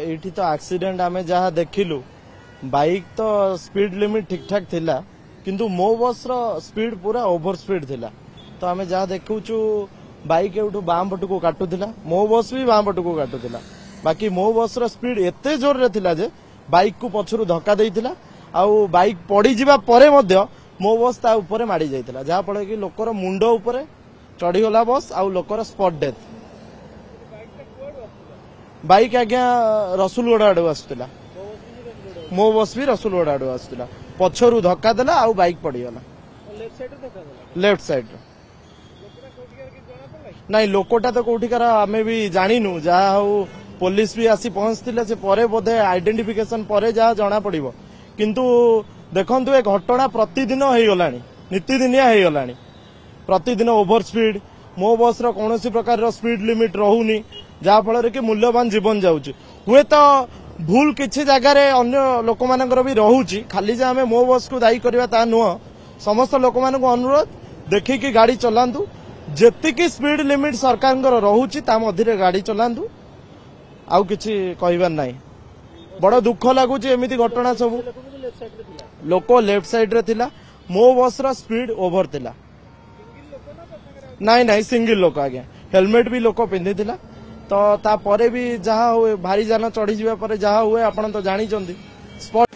एठी तो एक्सीडेंट आमे जहाँ देखिलु बाइक तो स्पीड लिमिट ठीक ठाक थिला किंतु मो बस रो स्पीड पूरा ओवर स्पीड थिला। तो आमे जहाँ देखुचु बाइक एठू बाम पट को काटुथिला, मो बस भी बाम पट को काटुथिला। बाकी मो बस रो स्पीड एते जोर रे थिला जे बाइक को पछरु धक्का देइथिला आउ बाइक पड़ी जिबा परे मध्य मो बस ता ऊपर माड़ी जाइथिला, जहाँ फल कि लोकर मुंड ऊपर चढ़ी गला बस आउ लोकर स्पॉट डेथ। बाइक आज्ञा रसुलगड़ आड़ू आसुला, मो बस भी रसुलगड़ आड़ू आसुला, पछरु धक्का देला आउ बाइक पड़ीगला लेफ्ट साइड। नहीं लोकटा तो कौटिकार आमे भी जानिनु, जहा हूँ पुलिस भी आसी पहुंचती से परे बोधे आइडेंटिफिकेशन परे जहा जना पड़िबो। किंतु देखंतु ए घटना प्रतिदिन हो गलानी, नीतिदिनिया हो गलानी। प्रतिदिन ओवर स्पीड मो बस रो कोनोसी प्रकार रो स्पीड लिमिट रहूनी, जहा फल कि मूल्यवान जीवन जाउची। हुए तो भूल किछि जगार अन्य लोक मानकर भी रहूची, खाली जे आमे मो बस को दायी करबा ता नुह। समस्त लोक मान को अनुरोध देखिकी गाड़ी चलांतु, जेतिकी स्पीड लिमिट सरकार रहूची ता मध्य गाड़ी चलांतु, आउ किछि कहबार नाही। बड़ दुख लगुच एमती घटना सब। लोक लेफ्ट साइड रे थिला, मो बस रो स्पीड ओवर थिला। नाई नाई सिंगल लोक आज्ञा, हेलमेट भी लोक पिंधि थिला। तो ता परे भी जहा हुए भारी जान चढ़ी जावा परे जहा हुए आपण तो जानी चंदी स्पॉट